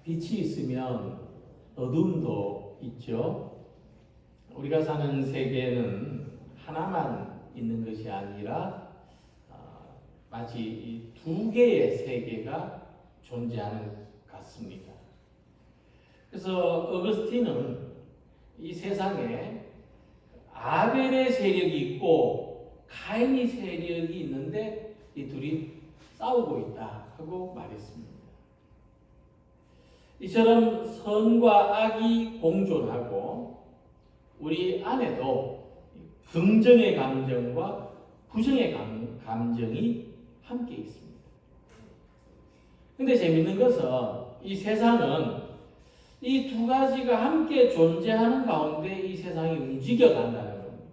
빛이 있으면 어둠도 있죠. 우리가 사는 세계는 하나만 있는 것이 아니라 마치 이 두 개의 세계가 존재하는 것 같습니다. 그래서 어거스틴은 이 세상에 아벨의 세력이 있고 가인의 세력이 있는데 이 둘이 싸우고 있다 하고 말했습니다. 이처럼 선과 악이 공존하고 우리 안에도 긍정의 감정과 부정의 감정이 함께 있습니다. 근데 재밌는 것은 이 세상은 이 두 가지가 함께 존재하는 가운데 이 세상이 움직여 간다는 겁니다.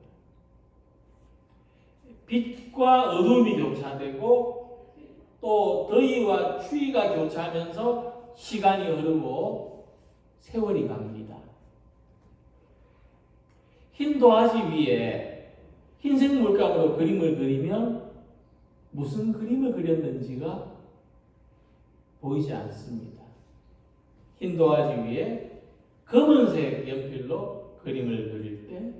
빛과 어둠이 교차되고 또 더위와 추위가 교차하면서 시간이 흐르고 세월이 갑니다. 흰 도화지 위에 흰색 물감으로 그림을 그리면 무슨 그림을 그렸는지가 보이지 않습니다. 흰 도화지 위에 검은색 연필로 그림을 그릴 때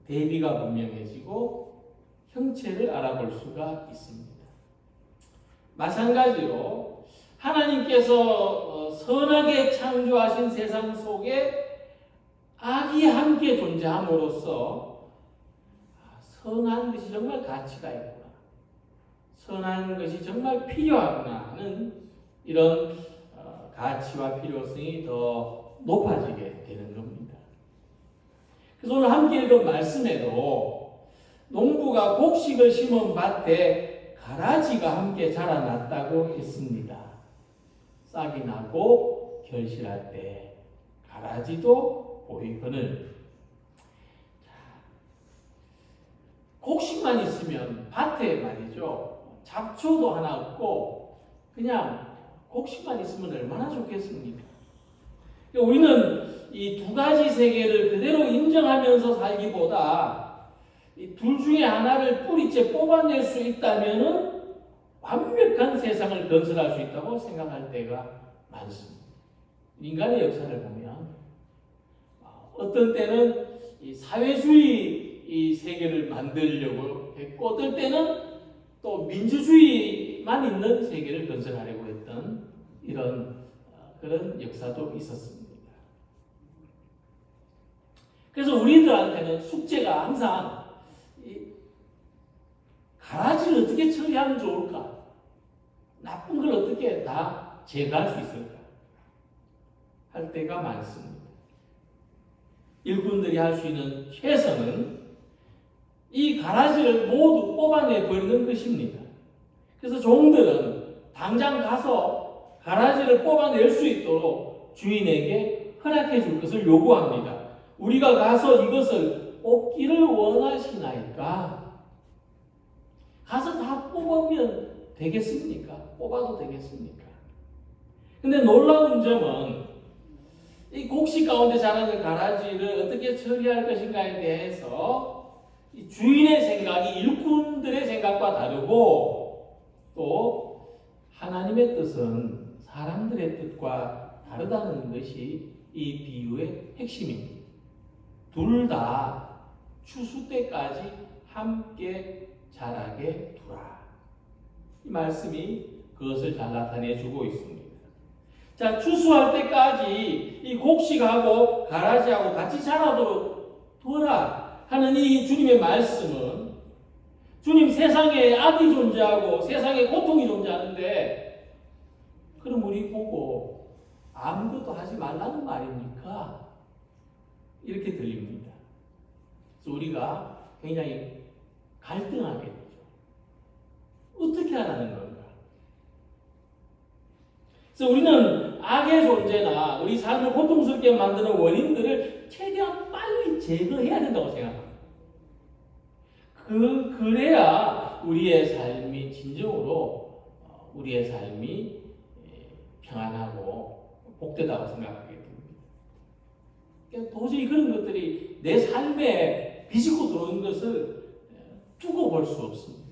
대비가 분명해지고 형체를 알아볼 수가 있습니다. 마찬가지로 하나님께서 선하게 창조하신 세상 속에 악이 함께 존재함으로써 선한 것이 정말 가치가 있구나, 선한 것이 정말 필요하구나 하는 이런 가치와 필요성이 더 높아지게 되는 겁니다. 그래서 오늘 함께 읽은 말씀에도 농부가 곡식을 심은 밭에 가라지가 함께 자라났다고 했습니다. 싹이 나고 결실할 때 가라지도 보이거늘. 곡식만 있으면 밭에 말이죠, 잡초도 하나 없고 그냥 곡식만 있으면 얼마나 좋겠습니까? 우리는 이 두 가지 세계를 그대로 인정하면서 살기보다 이 둘 중에 하나를 뿌리째 뽑아낼 수 있다면 완벽한 세상을 건설할 수 있다고 생각할 때가 많습니다. 인간의 역사를 보면 어떤 때는 이 사회주의 이 세계를 만들려고 했고 어떨 때는 또 민주주의만 있는 세계를 건설하려고 했던 이런 그런 역사도 있었습니다. 그래서 우리들한테는 숙제가 항상 가라지를 어떻게 처리하면 좋을까? 나쁜 걸 어떻게 다 제거할 수 있을까? 할 때가 많습니다. 일꾼들이 할 수 있는 최선은 이 가라지를 모두 뽑아내 버리는 것입니다. 그래서 종들은 당장 가서 가라지를 뽑아낼 수 있도록 주인에게 허락해 줄 것을 요구합니다. 우리가 가서 이것을 뽑기를 원하시나이까? 가서 다 뽑으면 되겠습니까? 뽑아도 되겠습니까? 근데 놀라운 점은 이 곡식 가운데 자라는 가라지를 어떻게 처리할 것인가에 대해서 이 주인의 생각이 일꾼들의 생각과 다르고 또 하나님의 뜻은 사람들의 뜻과 다르다는 것이 이 비유의 핵심입니다. 둘 다 추수 때까지 함께 자라게 두라. 이 말씀이 그것을 잘 나타내주고 있습니다. 자, 추수할 때까지 이 곡식하고 가라지하고 같이 자라도록 두라 하는 이 주님의 말씀은 주님 세상에 악이 존재하고 세상에 고통이 존재하는데 그럼 우리 보고 아무것도 하지 말라는 말입니까? 이렇게 들립니다. 그래서 우리가 굉장히 갈등하게 되죠. 어떻게 하라는 건가? 그래서 우리는 악의 존재나 우리 삶을 고통스럽게 만드는 원인들을 최대한 빨리 제거해야 된다고 생각합니다. 그래야 우리의 삶이 진정으로 우리의 삶이 평안하고 복되다고 생각하게 됩니다. 그러니까 도저히 그런 것들이 내 삶에 비집고 들어오는 것을 두고 볼 수 없습니다.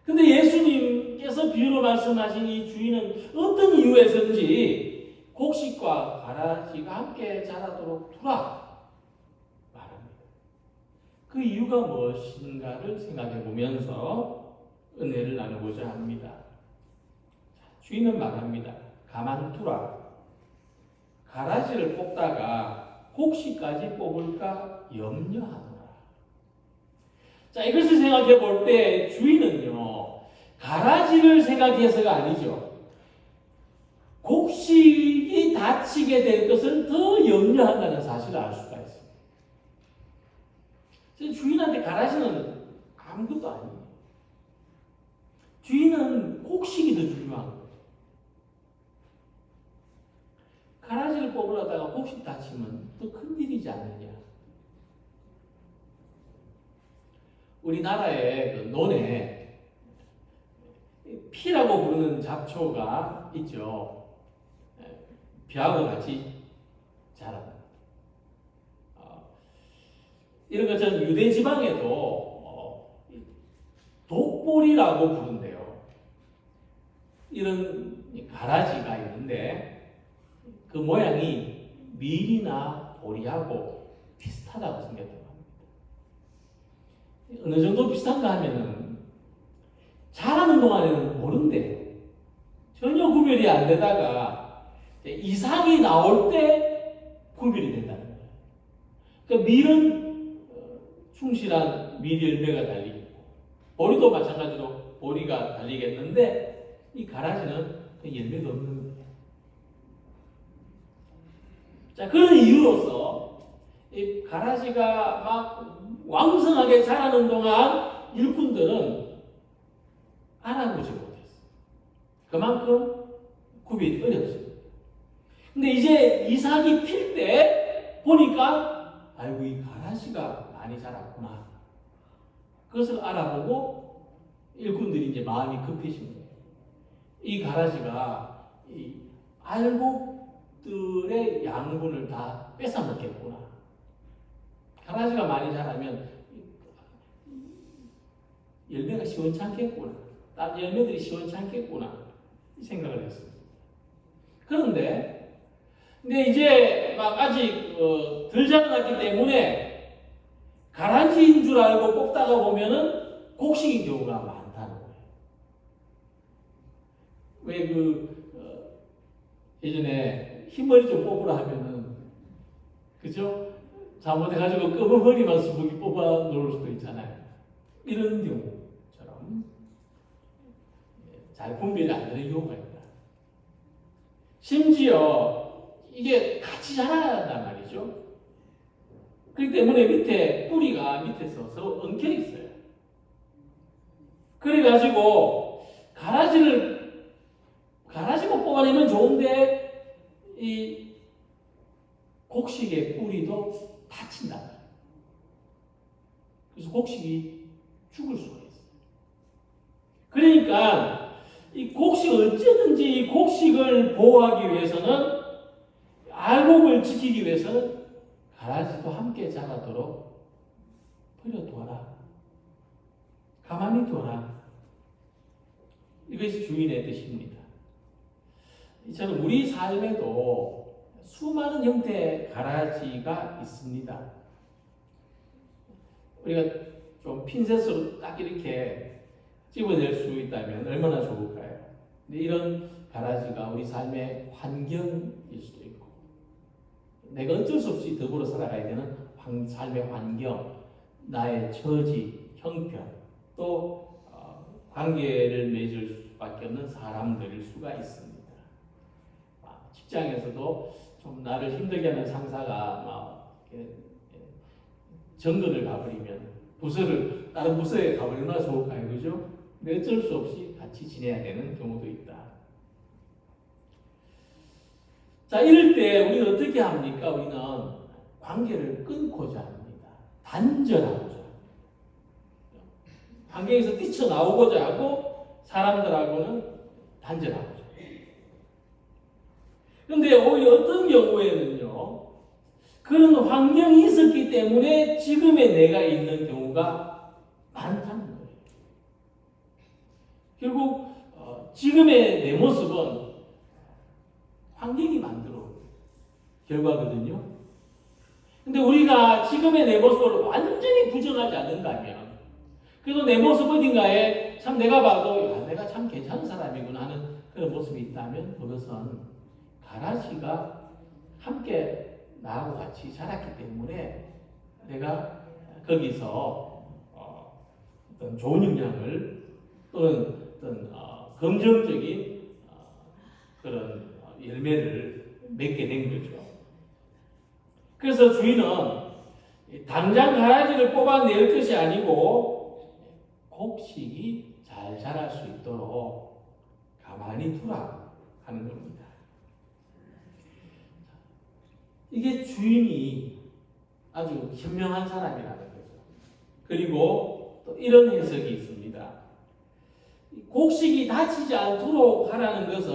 근데 예수님 주님께서 비유로 말씀하신 이 주인은 어떤 이유에서인지 곡식과 가라지가 함께 자라도록 두라 말합니다. 그 이유가 무엇인가를 생각해 보면서 은혜를 나누고자 합니다. 주인은 말합니다. 가만두라. 가라지를 뽑다가 곡식까지 뽑을까 염려하노라. 자, 이것을 생각해 볼 때 주인은요, 가라지를 생각해서가 아니죠. 곡식이 다치게 될 것을 더 염려한다는 사실을 알 수가 있습니다. 주인한테 가라지는 아무것도 아니에요. 주인은 곡식이 더 중요한 거예요. 가라지를 뽑으려다가 곡식 다치면 더 큰일이지 않느냐. 우리나라의 그 논에 피라고 부르는 잡초가 있죠. 벼하고 같이 자랍니다. 이런 것은 유대 지방에도 독보리라고 부른대요. 이런 가라지가 있는데 그 모양이 밀이나 보리하고 비슷하다고 생각합니다. 어느 정도 비슷한가 하면은 자라는 동안에는 모른대요. 전혀 구별이 안 되다가 이상이 나올 때 구별이 된다는 거예요. 그러니까 밀은 충실한 밀 열매가 달리고 보리도 마찬가지로 보리가 달리겠는데 이 가라지는 열매도 없는 거예요. 자, 그런 이유로서 이 가라지가 막 왕성하게 자라는 동안 일꾼들은 알아보지 못했어요. 그만큼 구별이 어렵습니다. 근데 이제 이삭이 필 때 보니까 아이고 이 가라지가 많이 자랐구나. 그것을 알아보고 일꾼들이 이제 마음이 급해진 거예요. 이 가라지가 이 알곡들의 양분을 다 뺏어 먹겠구나. 가라지가 많이 자라면 열매가 시원찮겠구나. 다른 열매들이 시원찮겠구나. 이 생각을 했습니다. 그런데 이제 막 아직 덜 자라났기 때문에 가라지인 줄 알고 뽑다가 보면은 곡식인 경우가 많다는 거예요. 왜 예전에 흰머리 좀 뽑으라 하면은 그죠? 잘못해가지고 검은 머리만 수북이 뽑아 놓을 수도 있잖아요. 이런 경우처럼 잘 분별이 안 되는 경우가 있다. 심지어 이게 같이 자라야 한단 말이죠. 그렇기 때문에 밑에 뿌리가 밑에서 서로 엉켜 있어요. 그래가지고 가라지만 뽑아내면 좋은데 이 곡식의 뿌리도 다친다. 그래서 곡식이 죽을 수가 있어요. 그러니까 이 어쩌든지 이 곡식을 보호하기 위해서는 알곡을 지키기 위해서는 가라지도 함께 자라도록 버려둬라. 가만히 둬라. 이것이 주인의 뜻입니다. 이처럼 우리 삶에도 수많은 형태의 가라지가 있습니다. 우리가 좀 핀셋으로 딱 이렇게 집어낼 수 있다면 얼마나 좋을까요? 근데 이런 가라지가 우리 삶의 환경일 수도 있고, 내가 어쩔 수 없이 더불어 살아가야 되는 삶의 환경, 나의 처지, 형편, 또 관계를 맺을 수밖에 없는 사람들일 수가 있습니다. 직장에서도 좀 나를 힘들게 하는 상사가 막 정근을 가버리면 다른 부서에 가버리면 얼마나 좋을까요? 그죠? 근데 어쩔 수 없이 같이 지내야 되는 경우도 있다. 자, 이럴 때 우리는 어떻게 합니까? 우리는 관계를 끊고자 합니다. 단절하고자 합니다. 환경에서 뛰쳐나오고자 하고 사람들하고는 단절하고자 합니다. 그런데 오히려 어떤 경우에는요, 그런 환경이 있었기 때문에 지금의 내가 있는 경우가 많다는 거예요. 결국 지금의 내 모습은 환경이 만들어 결과거든요. 근데 우리가 지금의 내 모습을 완전히 부정하지 않는다면, 그래도 내 모습 어딘가에 참 내가 봐도 야, 내가 참 괜찮은 사람이구나 하는 그런 모습이 있다면, 그것은 가라지가 함께 나하고 같이 자랐기 때문에 내가 거기서 어떤 좋은 영향을 또는 어떤 긍정적인 그런 열매를 맺게 된 거죠. 그래서 주인은 당장 가라지를 뽑아낼 것이 아니고 곡식이 잘 자랄 수 있도록 가만히 두라 하는 겁니다. 이게 주인이 아주 현명한 사람이라는 거죠. 그리고 또 이런 해석이 있습니다. 곡식이 다치지 않도록 하라는 것은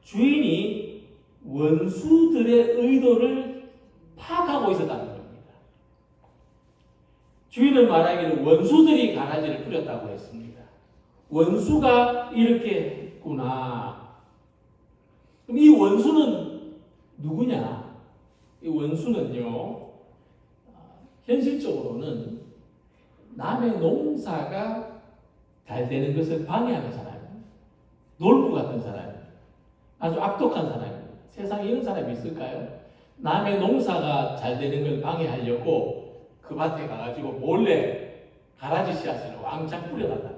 주인이 원수들의 의도를 파악하고 있었다는 겁니다. 주인은 말하기를 원수들이 가라지를 뿌렸다고 했습니다. 원수가 이렇게 했구나. 그럼 이 원수는 누구냐? 이 원수는요, 현실적으로는 남의 농사가 잘 되는 것을 방해하는 사람이에요. 놀부 같은 사람이에요. 아주 악독한 사람이에요. 세상에 이런 사람이 있을까요? 남의 농사가 잘 되는 걸 방해하려고 그 밭에 가가지고 몰래 가라지 씨앗을 왕창 뿌려놨다.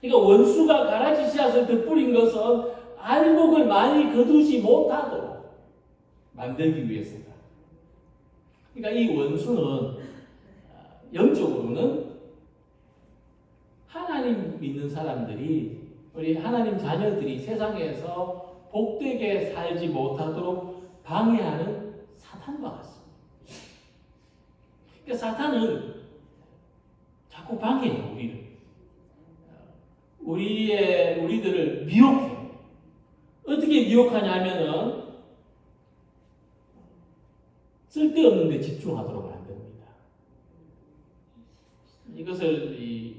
그러니까 원수가 가라지 씨앗을 더 뿌린 것은 알곡을 많이 거두지 못하도록 만들기 위해서다. 그러니까 이 원수는 영적으로는 하나님 믿는 사람들이, 우리 하나님 자녀들이 세상에서 복되게 살지 못하도록 방해하는 사탄과 같습니다. 그러니까 사탄은 자꾸 방해해요, 우리를. 우리들을 미혹해. 어떻게 미혹하냐면은 쓸데없는 데 집중하도록 만듭니다. 이것을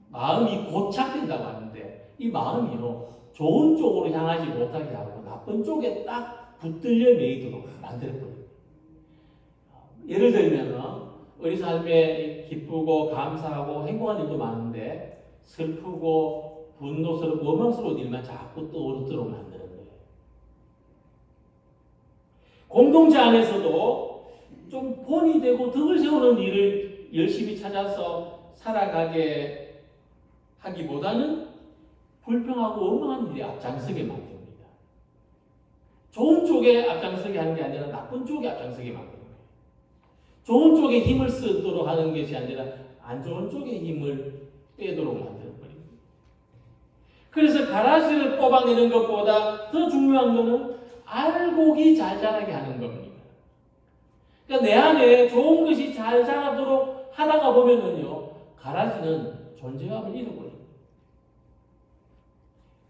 마음이 고착된다고 하는데, 이 마음이요, 좋은 쪽으로 향하지 못하게 하고 나쁜 쪽에 딱 붙들려 매이도록 만들어버려요. 예를 들면 우리 삶에 기쁘고 감사하고 행복한 일도 많은데 슬프고 분노스럽고 원망스러운 일만 자꾸 떠오르도록 만드는 거예요. 공동체 안에서도 좀 본이 되고 덕을 세우는 일을 열심히 찾아서 살아가게 하기보다는 불평하고 원망하는 일이 앞장서게 만듭니다. 좋은 쪽에 앞장서게 하는 게 아니라 나쁜 쪽에 앞장서게 만듭니다. 좋은 쪽에 힘을 쓰도록 하는 것이 아니라 안 좋은 쪽에 힘을 빼도록 만드는 거예요. 그래서 가라지를 뽑아내는 것보다 더 중요한 것은 알곡이 잘 자라게 하는 겁니다. 그러니까 내 안에 좋은 것이 잘 자라도록 하다가 보면은요, 가라지는 존재감을 잃어버려요.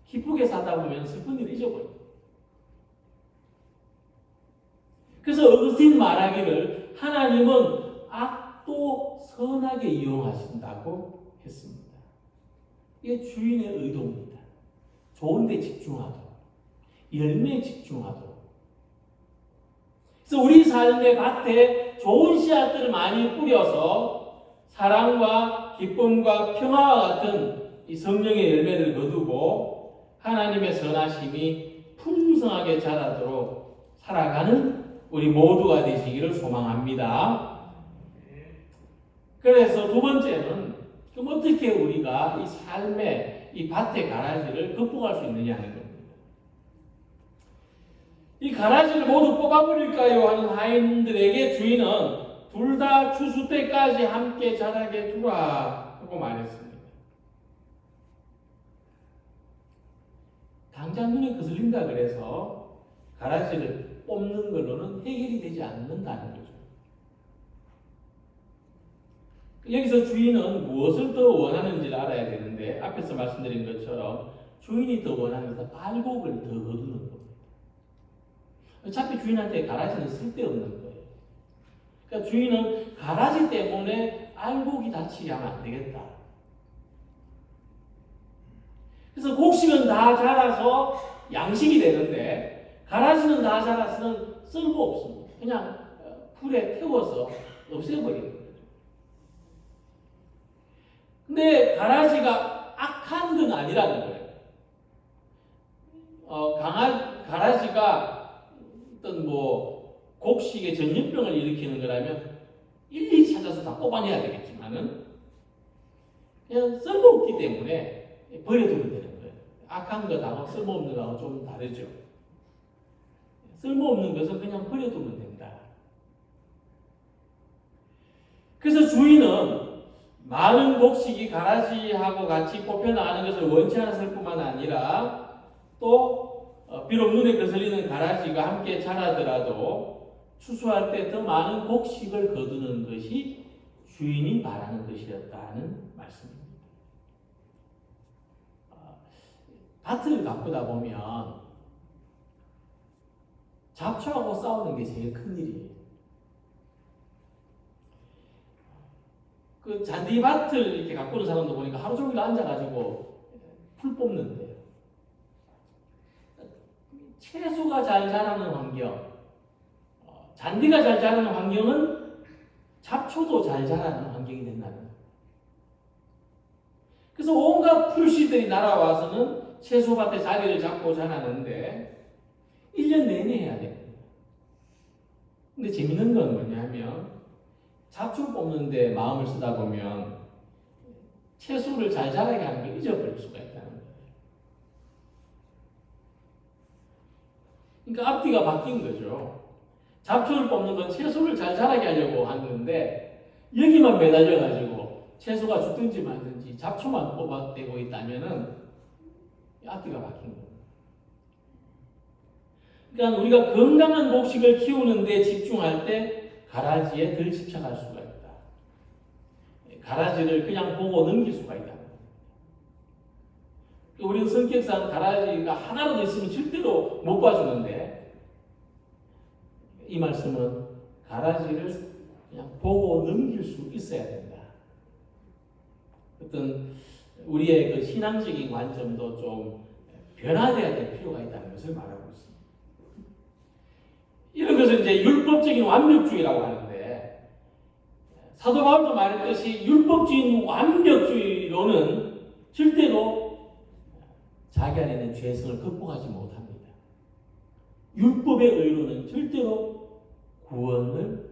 기쁘게 살다 보면 슬픈 일을 잊어버려요. 그래서 어거스틴 말하기를 하나님은 악도 선하게 이용하신다고 했습니다. 이게 주인의 의도입니다. 좋은 데 집중하도록, 열매에 집중하도록. 그래서 우리 삶의 밭에 좋은 씨앗들을 많이 뿌려서 사랑과 기쁨과 평화와 같은 이 성령의 열매를 거두고 하나님의 선하심이 풍성하게 자라도록 살아가는 우리 모두가 되시기를 소망합니다. 그래서 두 번째는 그럼 어떻게 우리가 이 삶의 이 밭의 가라지를 극복할 수 있느냐 하는 겁니다. 이 가라지를 모두 뽑아버릴까요? 하는 하인들에게 주인은 둘 다 추수 때까지 함께 자라게 두라 하고 말했습니다. 당장 눈에 거슬린다 그래서 가라지를 뽑는 걸로는 해결이 되지 않는다는 거죠. 여기서 주인은 무엇을 더 원하는지를 알아야 되는데, 앞에서 말씀드린 것처럼 주인이 더 원하는 것은 알곡을 더 거두는 겁니다. 어차피 주인한테 가라지는 쓸데없는 거예요. 그러니까 주인은 가라지 때문에 알곡이 다치게 하면 안 되겠다. 그래서 곡식은 다 자라서 양식이 되는데 가라지는 다 자라서는 쓸모없습니다. 그냥 불에 태워서 없애버리는 거예요. 근데 가라지가 악한 건 아니라는 거예요. 가라지가 어떤 곡식의 전염병을 일으키는 거라면 일일이 찾아서 다 뽑아내야 되겠지만은 그냥 쓸모없기 때문에 버려두면 되는 거예요. 악한 것하고 쓸모없는 것하고 좀 다르죠. 쓸모없는 것은 그냥 버려두면 된다. 그래서 주인은 많은 곡식이 가라지하고 같이 뽑혀나가는 것을 원치 않았을 뿐만 아니라 또 비록 눈에 거슬리는 가라지가 함께 자라더라도 추수할 때 더 많은 곡식을 거두는 것이 주인이 바라는 것이었다는 말씀입니다. 밭을 가꾸다 보면 잡초하고 싸우는 게 제일 큰 일이에요. 그 잔디밭을 이렇게 가꾸는 사람도 보니까 하루 종일 앉아가지고 풀 뽑는데 채소가 잘 자라는 환경, 잔디가 잘 자라는 환경은 잡초도 잘 자라는 환경이 된다는 거예요. 그래서 온갖 풀씨들이 날아와서는 채소밭에 자리를 잡고 자라는데 1년 내내 해야 됩니다. 근데 재밌는 건 뭐냐면 잡초 뽑는데 마음을 쓰다 보면 채소를 잘 자라게 하는 걸 잊어버릴 수가 있다는 거예요. 그러니까 앞뒤가 바뀐 거죠. 잡초를 뽑는 건 채소를 잘 자라게 하려고 하는 건데 여기만 매달려가지고 채소가 죽든지 말든지 잡초만 뽑아대고 있다면은 앞뒤가 바뀐 거예요. 그러니까 우리가 건강한 곡식을 키우는 데 집중할 때 가라지에 덜 집착할 수가 있다. 가라지를 그냥 보고 넘길 수가 있다. 우리는 성격상 가라지가 하나라도 있으면 절대로 못 봐주는데 이 말씀은 가라지를 그냥 보고 넘길 수 있어야 된다. 어떤 우리의 그 신앙적인 관점도 좀 변화되어야 될 필요가 있다는 것을 말하고 있습니다. 이런 것을 이제 율법적인 완벽주의라고 하는데 사도 바울도 말했듯이 율법주의인 완벽주의로는 절대로 자기 안에 있는 죄성을 극복하지 못합니다. 율법의 의로는 절대로 구원을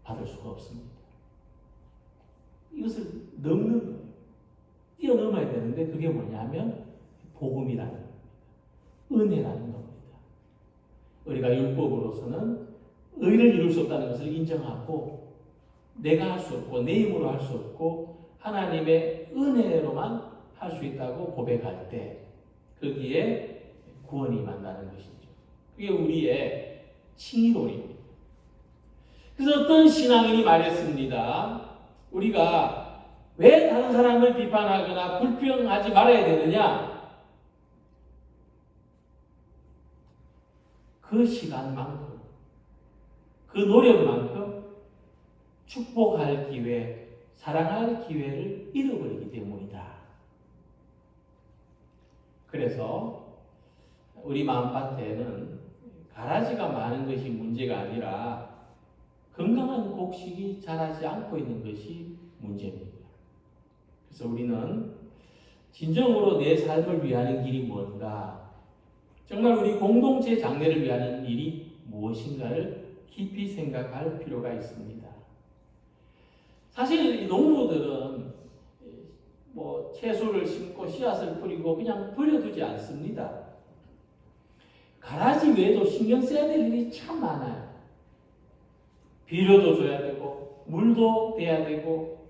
받을 수가 없습니다. 이것을 넘는 거예요. 뛰어넘어야 되는데 그게 뭐냐면 복음이라는 겁니다. 은혜라는 겁니다. 우리가 율법으로서는 의를 이룰 수 없다는 것을 인정하고 내가 할 수 없고 내 힘으로 할 수 없고 하나님의 은혜로만 할 수 있다고 고백할 때 거기에 구원이 임한다는 것이죠. 그게 우리의 칭의론입니다. 그래서 어떤 신앙인이 말했습니다. 우리가 왜 다른 사람을 비판하거나 불평하지 말아야 되느냐? 그 시간만큼, 그 노력만큼 축복할 기회, 사랑할 기회를 잃어버리기 때문이다. 그래서 우리 마음밭에는 가라지가 많은 것이 문제가 아니라 건강한 곡식이 자라지 않고 있는 것이 문제입니다. 그래서 우리는 진정으로 내 삶을 위하는 길이 뭔가, 정말 우리 공동체 장래를 위하는 일이 무엇인가를 깊이 생각할 필요가 있습니다. 사실 이 농부들은 채소를 심고 씨앗을 뿌리고 그냥 버려두지 않습니다. 가라지 외에도 신경 써야 될 일이 참 많아요. 비료도 줘야 되고 물도 대야 되고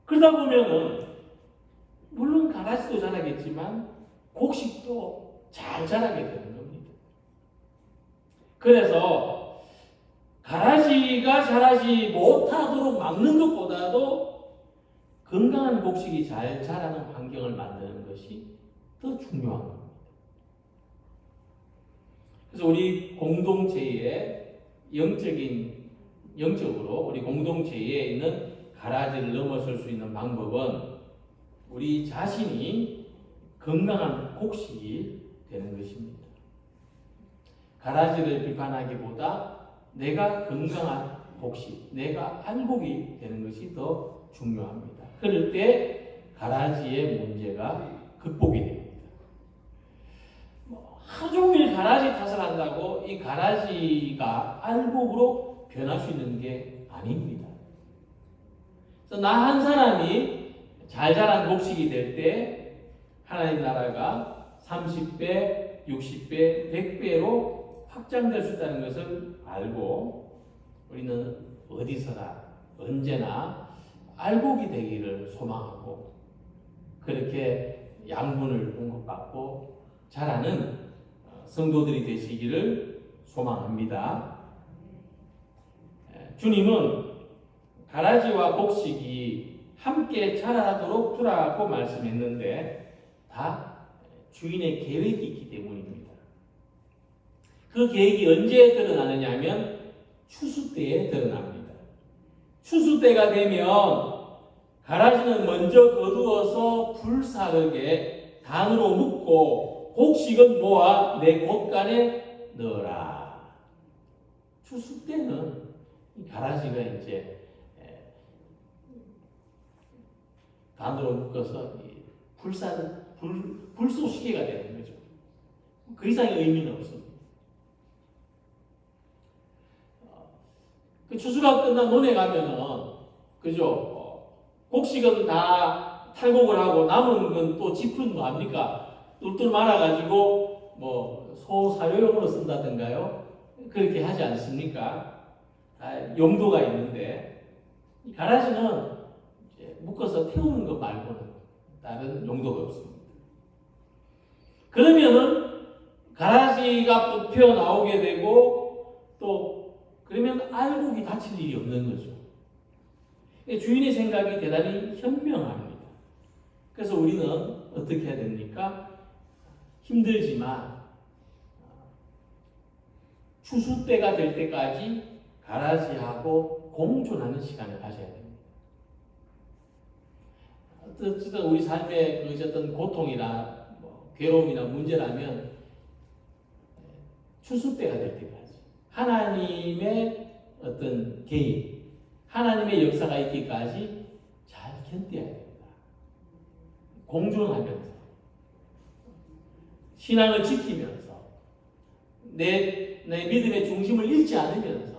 그러다 보면은 물론 가라지도 자라겠지만 곡식도 잘 자라게 되는 겁니다. 그래서 가라지가 자라지 못하도록 막는 것보다도 건강한 곡식이 잘 자라는 환경을 만드는 것이 더 중요한 겁니다. 그래서 우리 공동체의 영적으로 우리 공동체에 있는 가라지를 넘어설 수 있는 방법은 우리 자신이 건강한 곡식이 되는 것입니다. 가라지를 비판하기보다 내가 건강한 곡식, 내가 알곡이 되는 것이 더 중요합니다. 그럴 때 가라지의 문제가 극복이 됩니다. 하루 종일 가라지 탓을 한다고 이 가라지가 알곡으로 변할 수 있는 게 아닙니다. 그래서 나 한 사람이 잘 자란 곡식이 될 때 하나님 나라가 30배, 60배, 100배로 확장될 수 있다는 것을 알고 우리는 어디서나 언제나 알곡이 되기를 소망하고 그렇게 양분을 공급받고 자라는 성도들이 되시기를 소망합니다. 주님은 가라지와 곡식이 함께 자라도록 두라고 말씀했는데 다 주인의 계획이 있기 때문입니다. 그 계획이 언제 드러나느냐 하면 추수 때에 드러납니다. 추수 때가 되면 가라지는 먼저 거두어서 불사르게 단으로 묶고 곡식은 모아 내 곳간에 넣어라. 추수 때는 가라지가 이제 단으로 묶어서 불쏘시개가 되는 거죠. 그 이상의 의미는 없습니다. 그 추수가 끝난 논에 가면은 그죠? 곡식은 다 탈곡을 하고 남은 건 또 짚은 뭐 합니까? 똘똘 말아가지고 뭐 소사료용으로 쓴다든가요. 그렇게 하지 않습니까? 용도가 있는데 이 가라지는 이제 묶어서 태우는 것 말고는 다른 용도가 없습니다. 그러면은 가라지가 뽑혀 나오게 되고 또 그러면 알곡이 다칠 일이 없는 거죠. 주인의 생각이 대단히 현명합니다. 그래서 우리는 어떻게 해야 됩니까? 힘들지만 추수 때가 될 때까지 가라지하고 공존하는 시간을 가져야 됩니다. 어쨌든 우리 삶의 어떤 고통이나 괴로움이나 문제라면 추수 때가 될 때까지 하나님의 어떤 개입, 하나님의 역사가 있기까지 잘 견뎌야 됩니다. 공존하면서 신앙을 지키면서 내 믿음의 중심을 잃지 않으면서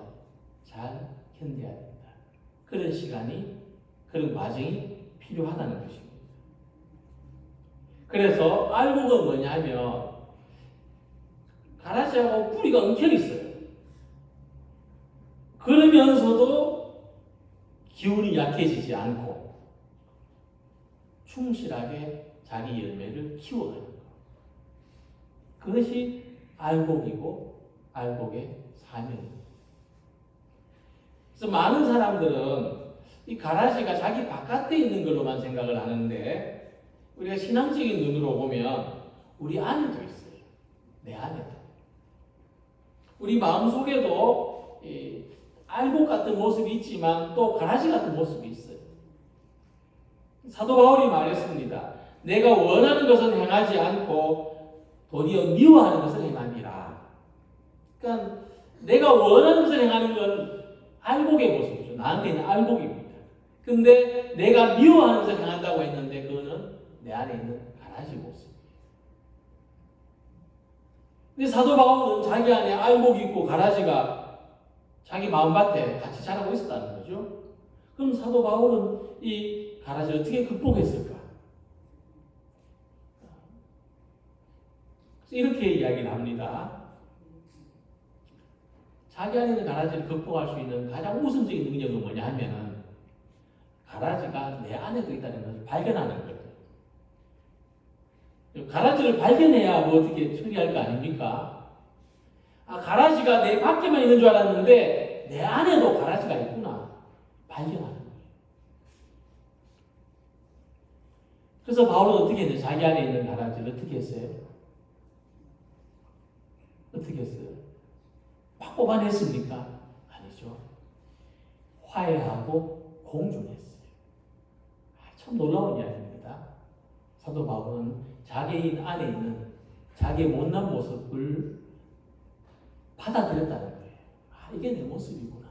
잘 견뎌야 됩니다. 그런 시간이, 그런 과정이 필요하다는 것입니다. 그래서 알곡은 뭐냐면 가라지하고 뿌리가 엉켜 있어요. 그러면서도 기운이 약해지지 않고 충실하게 자기 열매를 키워가는 것. 그것이 알곡이고 알곡의 사명입니다. 그래서 많은 사람들은 이 가라지가 자기 바깥에 있는 걸로만 생각을 하는데 우리가 신앙적인 눈으로 보면 우리 안에도 있어요. 내 안에도. 우리 마음속에도 알곡 같은 모습이 있지만 또 가라지 같은 모습이 있어요. 사도 바울이 말했습니다. 내가 원하는 것은 행하지 않고 도리어 미워하는 것을 행하니라. 그러니까 내가 원하는 것을 행하는 건 알곡의 모습이죠. 나한테 있는 알곡입니다. 근데 내가 미워하는 것을 행한다고 했는데 그거는 내 안에 있는 가라지 모습이에요. 근데 사도 바울은 자기 안에 알곡이 있고 가라지가 자기 마음밭에 같이 자라고 있었다는 거죠. 그럼 사도 바울은 이 가라지를 어떻게 극복했을까? 이렇게 이야기를 합니다. 자기 안에 있는 가라지를 극복할 수 있는 가장 우선적인 능력은 뭐냐 하면은 가라지가 내 안에도 있다는 것을 발견하는 거예요. 가라지를 발견해야 뭐 어떻게 처리할 거 아닙니까? 가라지가 내 밖에만 있는 줄 알았는데 내 안에도 가라지가 있구나. 발견하는 거예요. 그래서 바울은 어떻게 했냐? 자기 안에 있는 가라지를 어떻게 했어요? 어떻게 했어요? 막 뽑아냈습니까? 아니죠. 화해하고 공존했어요. 참 놀라운 이야기입니다. 사도 바울은 자기인 안에 있는 자기의 못난 모습을 받아들였다는 거예요. 아, 이게 내 모습이구나.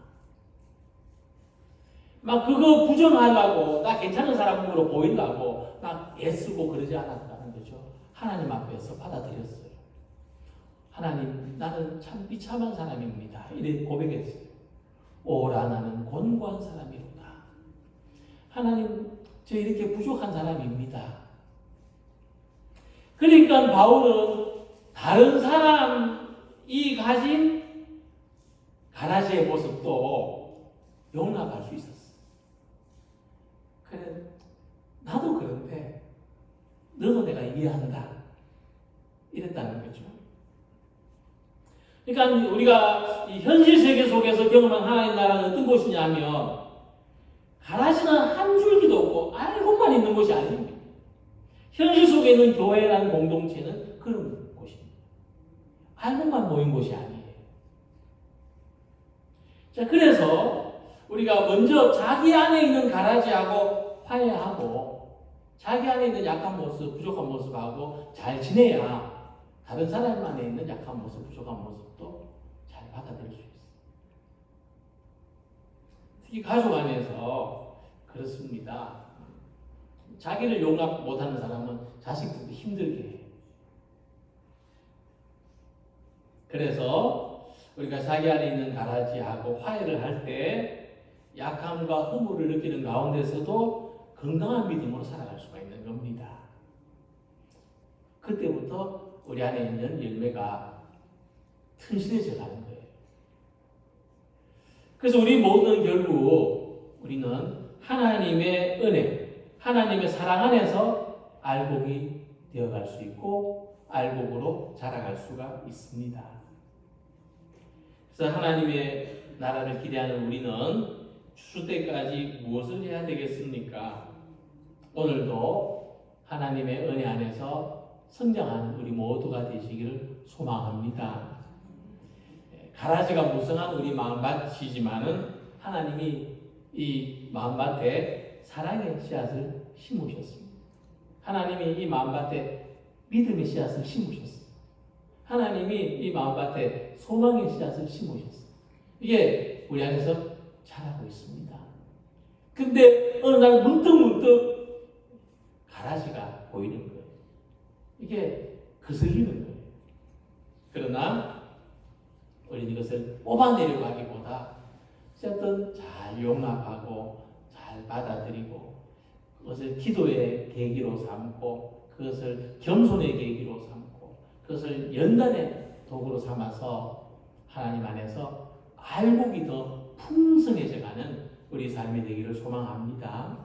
막 그거 부정하려고, 나 괜찮은 사람으로 보이려고 막 애쓰고 그러지 않았다는 거죠. 하나님 앞에서 받아들였어요. 하나님, 나는 참 비참한 사람입니다. 이래 고백했어요. 오라, 나는 곤고한 사람이로다. 하나님, 저 이렇게 부족한 사람입니다. 그러니까 바울은 다른 사람이 가진 가라지의 모습도 용납할 수 있었어요. 그래, 나도 그런데 너도 내가 이해한다. 이랬다는 거죠. 그러니까 우리가 이 현실 세계 속에서 경험한 하나님 나라는 어떤 곳이냐면 가라지는 한 줄기도 없고 알고만 있는 곳이 아닙니다. 현실 속에 있는 교회라는 공동체는 그런 곳입니다. 알고만 모인 곳이 아니에요. 자, 그래서 우리가 먼저 자기 안에 있는 가라지하고 화해하고 자기 안에 있는 약한 모습, 부족한 모습하고 잘 지내야 다른 사람 안에 있는 약한 모습, 부족한 모습도 잘 받아들일 수 있어요. 특히 가족 안에서 그렇습니다. 자기를 용납 못하는 사람은 자식들도 힘들게 해요. 그래서 우리가 자기 안에 있는 가라지하고 화해를 할 때 약함과 허물을 느끼는 가운데서도 건강한 믿음으로 살아갈 수가 있는 겁니다. 그때부터 우리 안에 있는 열매가 튼실해져 가는 거예요. 그래서 우리 모두는 결국 우리는 하나님의 은혜, 하나님의 사랑 안에서 알곡이 되어갈 수 있고 알곡으로 자라갈 수가 있습니다. 그래서 하나님의 나라를 기대하는 우리는 추수 때까지 무엇을 해야 되겠습니까? 오늘도 하나님의 은혜 안에서 성장하는 우리 모두가 되시기를 소망합니다. 가라지가 무성한 우리 마음밭이지만은 하나님이 이 마음밭에 사랑의 씨앗을 심으셨습니다. 하나님이 이 마음밭에 믿음의 씨앗을 심으셨습니다. 하나님이 이 마음밭에 소망의 씨앗을 심으셨습니다. 이게 우리 안에서 자라고 있습니다. 근데 어느 날 문득 가라지가 보이는 거예요. 이게 거슬리는 거예요. 그러나 우리는 이것을 뽑아내려고 하기보다 어쨌든 잘 용납하고 잘 받아들이고 그것을 기도의 계기로 삼고 그것을 겸손의 계기로 삼고 그것을 연단의 도구로 삼아서 하나님 안에서 알곡이 더 풍성해져가는 우리 삶이 되기를 소망합니다.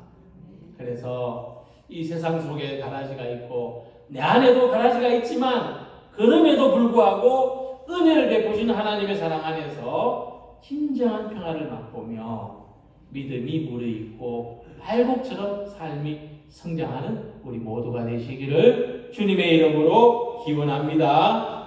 그래서 이 세상 속에 가라지가 있고 내 안에도 가라지가 있지만 그럼에도 불구하고 은혜를 베푸시는 하나님의 사랑 안에서 진정한 평화를 맛보며 믿음이 무르익고 알곡처럼 삶이 성장하는 우리 모두가 되시기를 주님의 이름으로 기원합니다.